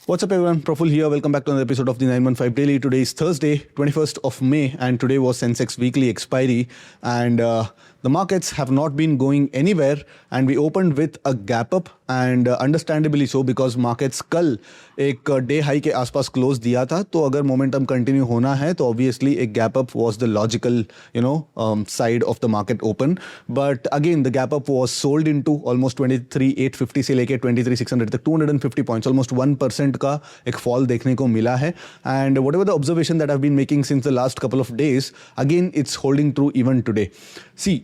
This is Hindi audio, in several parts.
What's up everyone, Praful here. Welcome back to another episode of the 915 Daily. Today is Thursday, 21st of May and today was Sensex weekly expiry and the markets have not been going anywhere and we opened with a gap up and understandably so because markets कल एक डे हाई के आसपास क्लोज दिया था तो अगर मोमेंटम कंटिन्यू होना है तो ऑब्वियसली एक gap up was the logical side of the market open but again the gap up was sold into almost 23,850 से लेके 23,600 तक 250 पॉइंट्स ऑलमोस्ट 1% का एक फॉल देखने को मिला है and whatever the observation that I have been making since the last couple of days again it's holding true even today see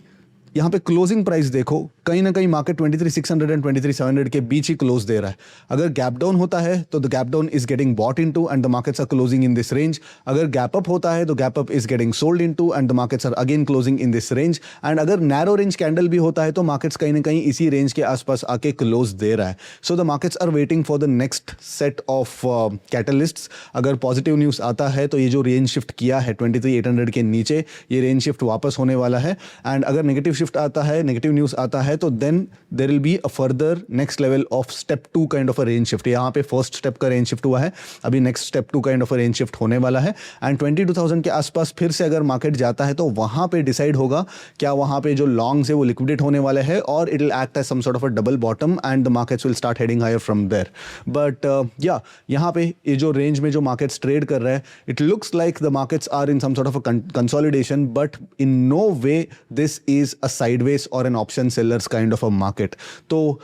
यहाँ पे क्लोजिंग प्राइस देखो कहीं ना कहीं मार्केट 23,600 एंड 23,700 के बीच ही क्लोज दे रहा है अगर गैप डाउन होता है तो the gap down is getting bought into and the markets are closing in this range अगर गैप अप होता है तो gap up is getting sold into and the markets are again closing in this range and अगर नैरो रेंज कैंडल भी होता है तो मार्केट्स कहीं ना कहीं इसी रेंज के आसपास आके क्लोज दे रहा है so the markets are waiting for the next set of catalysts अगर पॉजिटिव न्यूज़ आता है तो ये जो रेंज शिफ्ट किया है 23,800 के नीचे ये रेंज शिफ्ट वापस होने वाला है एंड अगर नेगेटिव शिफ्ट आता है नेगेटिव न्यूज़ आता है तो then there will be a further next level of step 2 kind of a range shift यहाँ पे फर्स्ट स्टेप का रेंज शिफ्ट हुआ है अभी next step 2 kind of a range shift होने वाला है एंड 22,000 के आसपास फिर से अगर मार्केट जाता है तो वहाँ पे डिसाइड होगा क्या वहाँ पे जो लॉन्ग्स है वो लिक्विडेट होने वाले हैं और it will act as some sort of a double bottom and the markets will start heading higher from there but या यहाँ पे ये जो रेंज में जो मार्केट्स ट्रेड कर रहा है it looks like the markets are in some sort of a consolidation but in no way this is a sideways और an option sellers kind of a market तो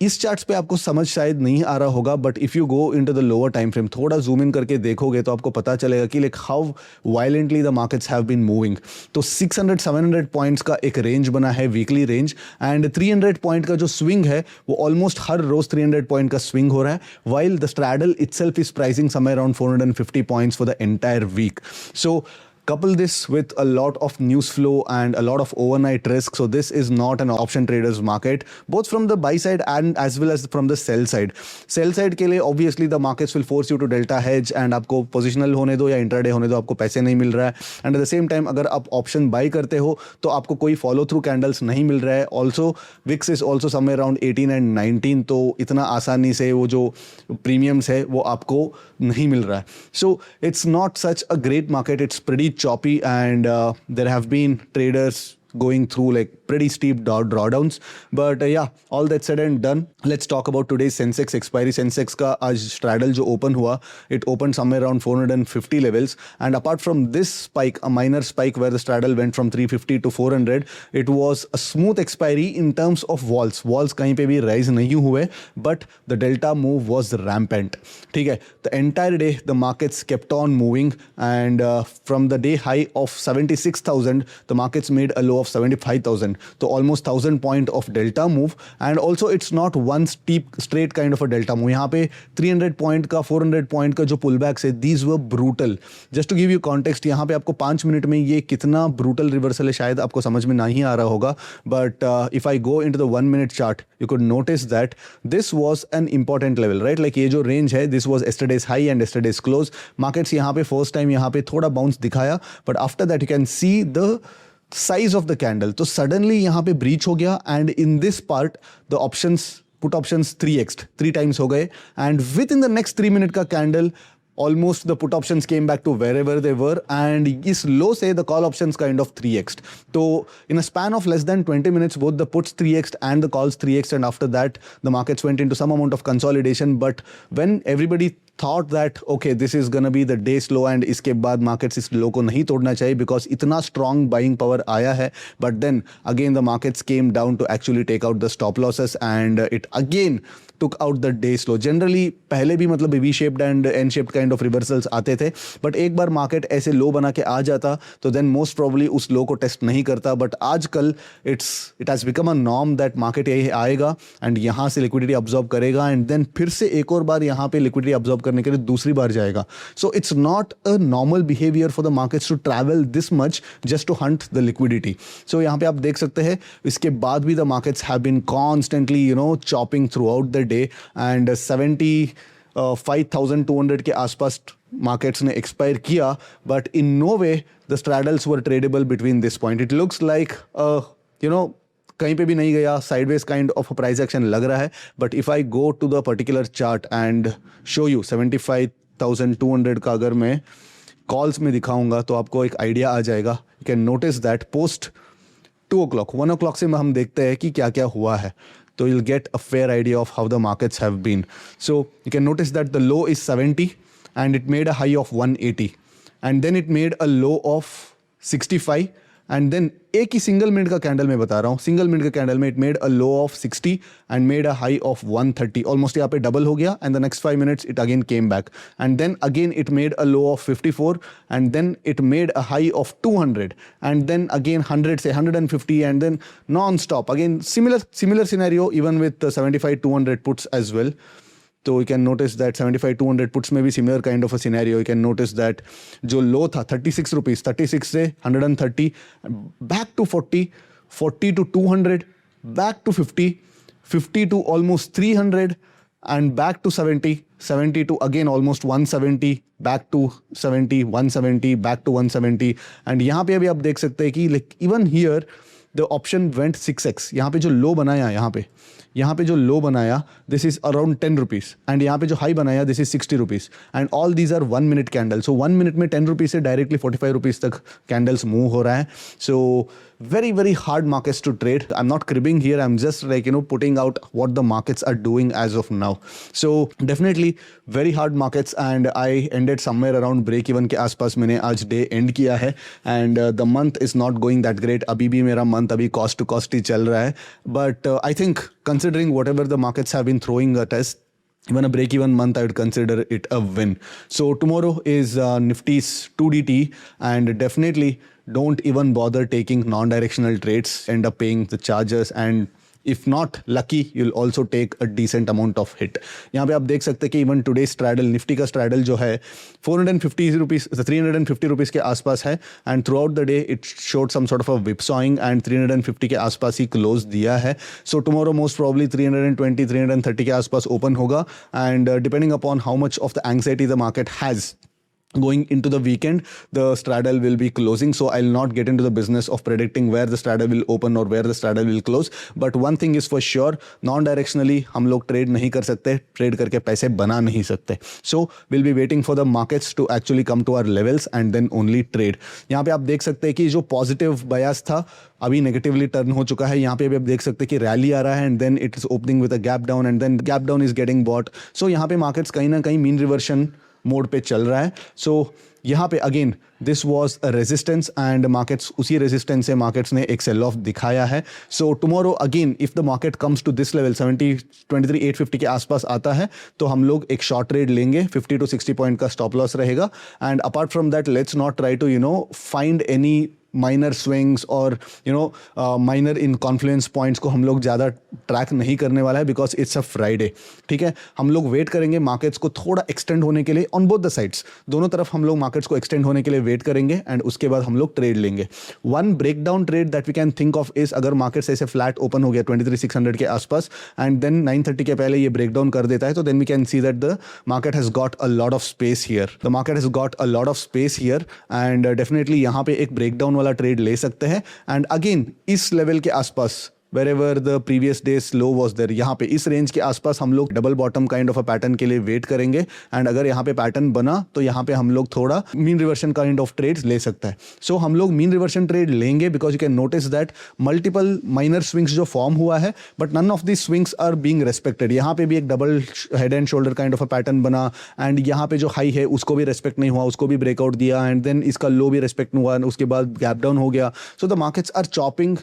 इस चार्ट्स पे आपको समझ शायद नहीं आ रहा होगा but if you go into the lower time frame थोड़ा जूम इन करके देखोगे तो आपको पता चलेगा कि like how violently the markets have been moving तो 600-700 पॉइंट्स का एक रेंज बना है वीकली रेंज एंड 300 पॉइंट का जो स्विंग है वो ऑलमोस्ट हर रोज 300 पॉइंट का स्विंग हो रहा है while the straddle itself is pricing somewhere around 450 points for the entire week so couple this with a lot of news flow and a lot of overnight risk so this is not an option traders market both from the buy side and as well as from the sell side के लिए obviously the markets will force you to delta hedge and आपको positional होने दो या intraday होने दो आपको पैसे नहीं मिल रहा है and at the same time अगर आप option buy करते हो तो आपको कोई follow through candles नहीं मिल रहा है also VIX is also somewhere around 18 and 19 तो इतना आसानी से वो जो premiums है वो आपको नहीं मिल रहा है so it's not such a great market it's pretty choppy and there have been traders going through like pretty steep drawdowns but yeah all that said and done let's talk about today's Sensex expiry Sensex का आज straddle जो open हुआ it opened somewhere around 450 levels and apart from this spike a minor spike where the straddle went from 350 to 400 it was a smooth expiry in terms of walls कहीं पे भी rise नहीं हुए but the delta move was rampant ठीक है the entire day the markets kept on moving and from the day high of 76,000 the markets made a low of 75,000 तो almost 1,000 point of delta move and also it's not one steep straight kind of a delta move यहाँ पे 300 point का 400 point का जो pullbacks है these were brutal just to give you context यहाँ पे आपको 5 मिनट में ये कितना brutal reversal है शायद आपको समझ में नहीं आ रहा होगा but if I go into the 1 minute chart you could notice that this was an important level right like ये जो range है this was yesterday's high and yesterday's close markets यहाँ पे first time यहाँ पे थोड़ा bounce दिखाया but after that you can see the size of the candle तो suddenly यहाँ पे breach हो गया and in this part the options put options 3x 3 times हो गए and within the next 3 minute का candle almost the put options came back to wherever they were and इस low से the call options kind of 3x तो in a span of less than 20 minutes both the puts 3x and the calls 3x and after that the markets went into some amount of consolidation but when everybody thought that okay this is gonna be the day slow and इसके बाद markets इस low को नहीं तोड़ना चाहिए because इतना strong buying power आया है but then again the markets came down to actually take out the stop losses and it again took out the day slow generally पहले भी मतलब V shaped and N shaped kind of reversals आते थे but एक बार market ऐसे low बना के आ जाता तो then most probably उस low को test नहीं करता but आजकल it has become a norm that market यही आएगा and यहाँ से liquidity absorb करेगा and then फिर से एक और बार यहाँ पे liquidity absorb करने के लिए दूसरी बार जाएगा so it's not a normal behavior for the markets to travel this much just to hunt the liquidity so यहाँ पे आप देख सकते हैं इसके बाद भी the markets have been constantly chopping throughout the day and 75,200 के आसपास मार्केट्स ने एक्सपायर किया but in no way the straddles were tradeable between this point it looks like कहीं पे भी नहीं गया, sideways kind of price action लग रहा है. But if I go to the particular chart and show you 75,200 का अगर मैं कॉल्स में दिखाऊंगा तो आपको एक आइडिया आ जाएगा. You can notice that post 2 o'clock 1 o'clock से हम देखते हैं कि क्या क्या हुआ है. So you'll get a fair idea of how the markets have been. So you can notice that the low is 70 and it made a high of 180 and then it made a low of 65 and then एक ही सिंगल मिनट का कैंडल में बता रहा हूँ, सिंगल मिनट का कैंडल में it made a low of 60 and made a high of 130. Almost यहाँ पे डबल हो गया and the next 5 minutes it again came back and then again it made a low of 54 and then it made a high of 200 and then again 100 से 150 and then non stop again similar scenario even with 75,200 puts as well. तो you can notice that 75,200 puts में भी similar kind of a scenario. You can notice that जो low था 36 rupees, 36 से 130, back to 40, 40 to 200, back to 50, 50 to almost 300 and back to 70, 70 to again almost 170, back to 70, 170, back to 170 and यहाँ पे अभी आप देख सकते हैं कि like even here the option went 6x. यहाँ पे जो लो बनाया यहाँ पे जो लो बनाया this is around 10 rupees and यहाँ पे जो हाई बनाया this is 60 rupees and all these are 1 minute candle. So 1 minute में 10 रुपीज़ से डायरेक्टली 45 रुपीज़ तक कैंडल्स मूव हो रहा है. सो very hard markets to trade. I'm not cribbing here, I'm just like putting out what the markets are doing as of now. So definitely very hard markets and I ended somewhere around break even के आसपास मैंने आज डे एंड किया है and the month is not going that great. अभी भी मेरा मंथ अभी कॉस्ट टू कॉस्ट ही चल रहा है but I think considering whatever the markets have been throwing at us, even a break-even month, I would consider it a win. So tomorrow is Nifty's 2DT and definitely don't even bother taking non-directional trades, end up paying the charges and if not lucky you'll also take a decent amount of hit. यहाँ पे आप देख सकते हैं कि even today's straddle, निफ्टी का straddle जो है 450 रुपीज़ 350 रुपीज़ के आसपास है and throughout the day it showed some sort of a whipsawing and 350 के आसपास ही क्लोज दिया है. So tomorrow most probably 320 330 के आसपास ओपन होगा and depending upon how much of the anxiety the market has going into the weekend, the straddle will be closing. So I'll not get into the business of predicting where the straddle will open or where the straddle will close. But one thing is for sure, non-directionally हम लोग trade नहीं कर सकते, trade करके पैसे बना नहीं सकते. So we'll be waiting for the markets to actually come to our levels and then only trade. यहाँ पे आप देख सकते हैं कि जो positive bias था अभी नेगेटिवली टर्न हो चुका है. यहाँ पे भी आप देख सकते हैं कि रैली आ रहा है and then it is opening with a gap down and then gap down is getting bought. So यहाँ पे मार्केट्स कहीं ना कहीं मीन रिवर्शन मोड पे चल रहा है. सो यहाँ पे again this was a resistance and markets उसी रेजिस्टेंस से मार्केट्स ने एक सेल ऑफ दिखाया है. So tomorrow again if the market comes to this level 23,850 के आसपास आता है तो हम लोग एक शॉर्ट ट्रेड लेंगे. 50 to 60 पॉइंट का स्टॉप लॉस रहेगा and apart from that let's not try to find any minor swings और माइनर इन कॉन्फ्लुएंस पॉइंट्स को हम लोग ज़्यादा ट्रैक नहीं करने वाला है बिकॉज इट्स अ फ्राइडे. ठीक है, हम लोग वेट करेंगे मार्केट्स को थोड़ा एक्सटेंड होने के लिए ऑन बोथ द साइड्स. दोनों तरफ हम लोग मार्केट्स को एक्सटेंड होने के लिए वेट करेंगे एंड उसके बाद हम लोग ट्रेड लेंगे. One break down trade that we can think of is अगर मार्केट्स ऐसे फ्लैट ओपन हो गया 23,600 के आसपास एंड देन 9:30 के पहले ये ब्रेक डाउन कर देता है तो then we can see that the market has got a lot of space here. The market has got a lot of space here and definitely यहाँ पे एक ब्रेक डाउन वाला ट्रेड ले सकते हैं. एंड अगेन इस लेवल के आसपास wherever the previous day's low was there, यहाँ पे इस रेंज के आसपास हम लोग double bottom kind of a pattern के लिए वेट करेंगे एंड अगर यहाँ पे पैटर्न बना तो यहाँ पे हम लोग थोड़ा mean reversion kind of trades ले सकता है. सो हम लोग मीन रिवर्शन ट्रेड लेंगे because you can notice that multiple minor swings जो फॉर्म हुआ है but none of this swings are being respected. यहाँ पे भी एक double head and shoulder kind of a pattern बना एंड यहाँ पे जो हाई है उसको भी रेस्पेक्ट नहीं हुआ, उसको भी ब्रेकआउट दिया एंड देन इसका लो भी रेस्पेक्ट हुआ, उसके बाद गैप डाउन हो गया. So the markets are chopping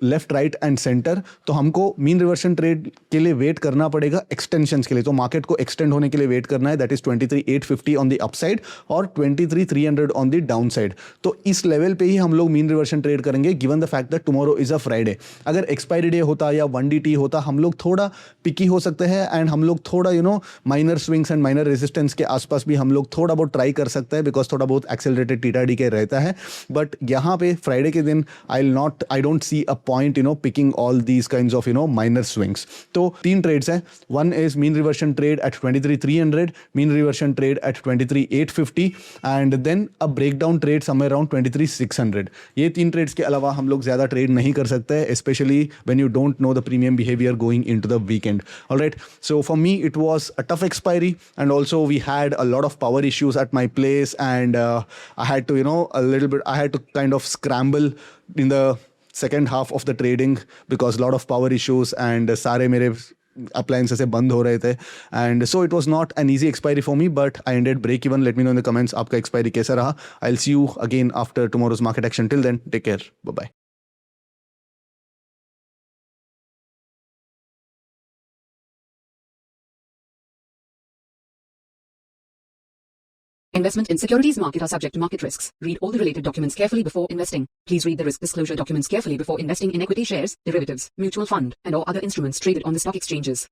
left right and centre. तो हमको मीन रिवर्शन ट्रेड के लिए वेट करना पड़ेगा एक्सटेंशंस के लिए. तो मार्केट को एक्सटेंड होने के लिए वेट करना है that is 23,850 on the upside और 23,300 ऑन द डाउन साइड. तो इस लेवल पे ही हम लोग मीन रिवर्शन ट्रेड करेंगे given the fact that tomorrow is a Friday. अगर एक्सपायरी डे होता या 1DT होता हम लोग थोड़ा पिकी हो सकते हैं एंड हम लोग थोड़ा minor swings and minor resistance के आसपास भी हम लोग थोड़ा बहुत ट्राई कर सकते हैं बिकॉज थोड़ा बहुत एक्सेलरेटेड TTD के रहता है. बट यहाँ पे फ्राइडे के दिन I don't see a point picking all these kinds of minor swings. तो 3 trades हैं. One is mean reversion trade at 23,300, mean reversion trade at 23,850 and then a breakdown trade somewhere around 23,600. ये 3 trades के अलावा हम लोग ज़्यादा trade नहीं कर सकते, especially when you don't know the premium behavior going into the weekend. All right, so for me it was a tough expiry, and also we had a lot of power issues at my place, and I had to I had to kind of scramble in the second half of the trading because a lot of power issues and सारे मेरे appliances से बंद हो रहे थे, and so it was not an easy expiry for me, but I ended break even. Let me know in the comments आपका expiry कैसा रहा. I'll see you again after tomorrow's market action. Till then, take care. Bye bye. Investment in securities market are subject to market risks. Read all the related documents carefully before investing. Please read the risk disclosure documents carefully before investing in equity shares, derivatives, mutual fund, and or other instruments traded on the stock exchanges.